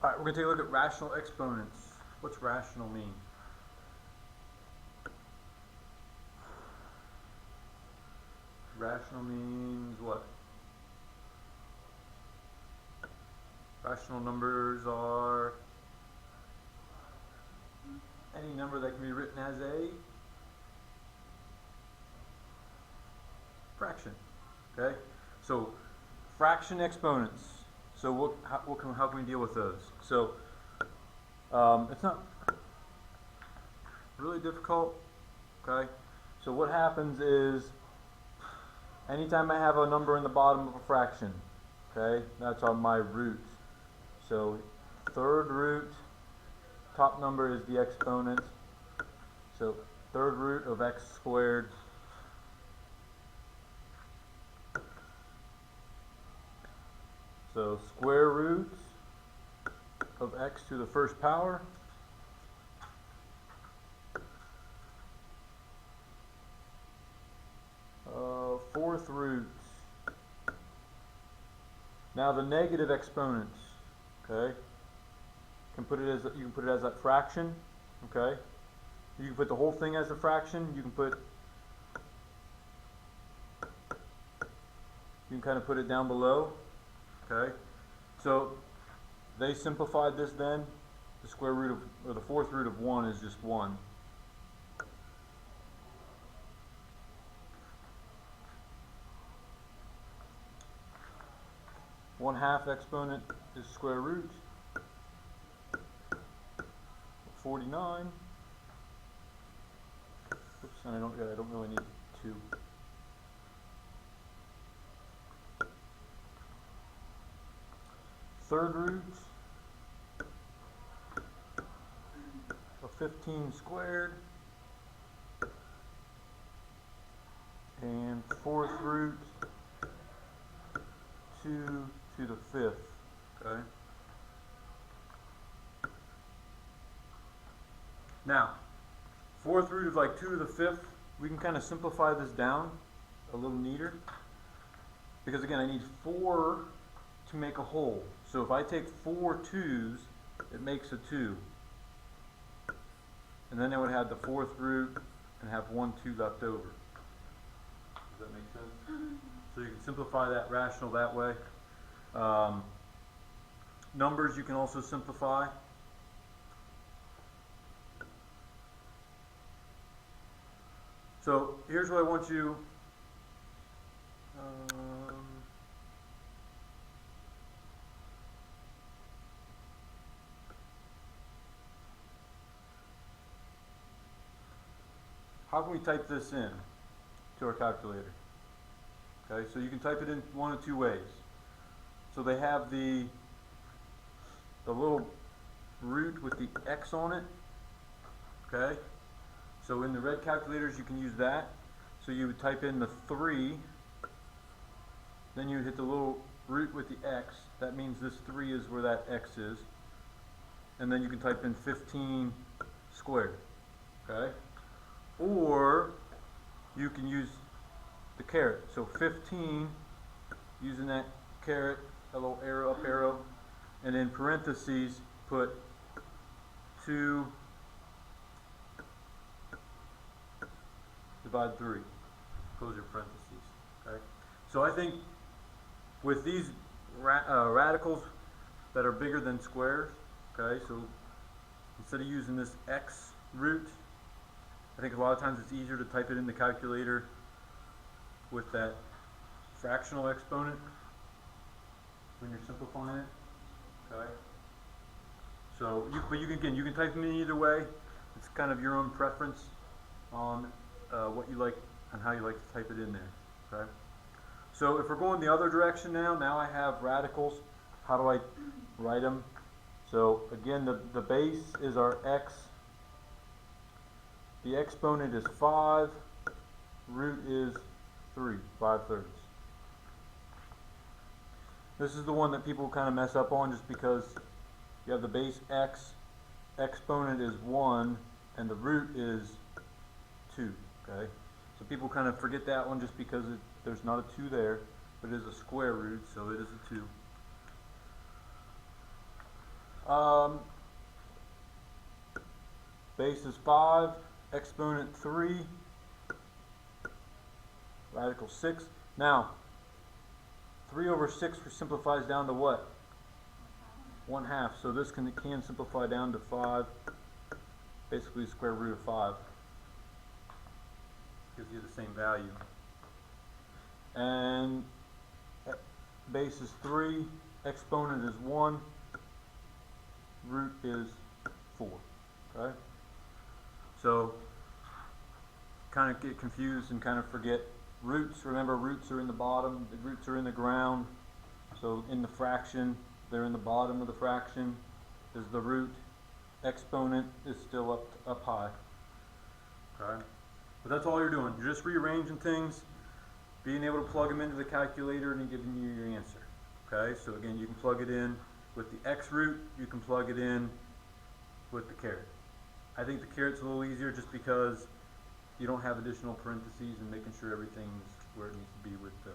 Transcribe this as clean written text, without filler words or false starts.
Alright, we're going to take a look at rational exponents. What's rational mean? Rational means what? Rational numbers are any number that can be written as a fraction. Okay? So, fraction exponents. So how can we deal with those? So, it's not really difficult. Okay? So what happens is, anytime I have a number in the bottom of a fraction, okay, that's on my root. So third root, top number is the exponent. So third root of x squared so square root of x to the first power fourth root. Now the negative exponents, okay, you can put it as a fraction, okay. You can put the whole thing as a fraction. You can kind of put it down below, okay. So they simplified this then. The square root of, or the fourth root of 1 is just 1. One half exponent is square root of 49. Oops, and I don't really need 2. Third root of 15 squared, and fourth root 2 to the fifth. Okay. Now, fourth root of like 2 to the fifth, we can kind of simplify this down a little neater, because again I need 4 to make a whole. So if I take 4 2's, it makes a 2. And then I would have the fourth root and have 1 2 left over. Does that make sense? So you can simplify that rational that way. Numbers you can also simplify. So here's what I want you how can we type this in to our calculator? Okay, so you can type it in one of two ways. So they have the little root with the x on it. Okay, so in the red calculators you can use that. So you would type in the 3, then you would hit the little root with the x. That means this 3 is where that x is. And then you can type in 15 squared. Okay? Or you can use the caret. So 15, using that caret, a little arrow, up arrow, and in parentheses put 2 divide 3. Close your parentheses. Okay. So I think with these radicals that are bigger than squares, okay, so instead of using this x root, I think a lot of times it's easier to type it in the calculator with that fractional exponent when you're simplifying it. Okay. So, but you can type them in either way. It's kind of your own preference on what you like and how you like to type it in there. Okay. So if we're going the other direction now I have radicals. How do I write them? So again, the base is our x. The exponent is 5. Root is 3, 5/3. This is the one that people kind of mess up on just because you have the base x, exponent is 1, and the root is 2. Okay, so people kind of forget that one just because there's not a 2 there, but it is a square root, so it is a 2. Base is 5, exponent 3, radical 6. Now, 3 over 6 simplifies down to what? 1/2. So this can simplify down to 5, basically square root of 5. Gives you the same value. And base is 3, exponent is 1, root is 4. Okay? So, kind of get confused and kind of forget roots. Remember, roots are in the bottom, the roots are in the ground. So in the fraction, they're in the bottom of the fraction is the root. Exponent is still up high. Okay? But that's all you're doing. You're just rearranging things, being able to plug them into the calculator and giving you your answer. Okay? So again, you can plug it in with the x root, you can plug it in with the caret. I think the caret's a little easier just because you don't have additional parentheses and making sure everything's where it needs to be with the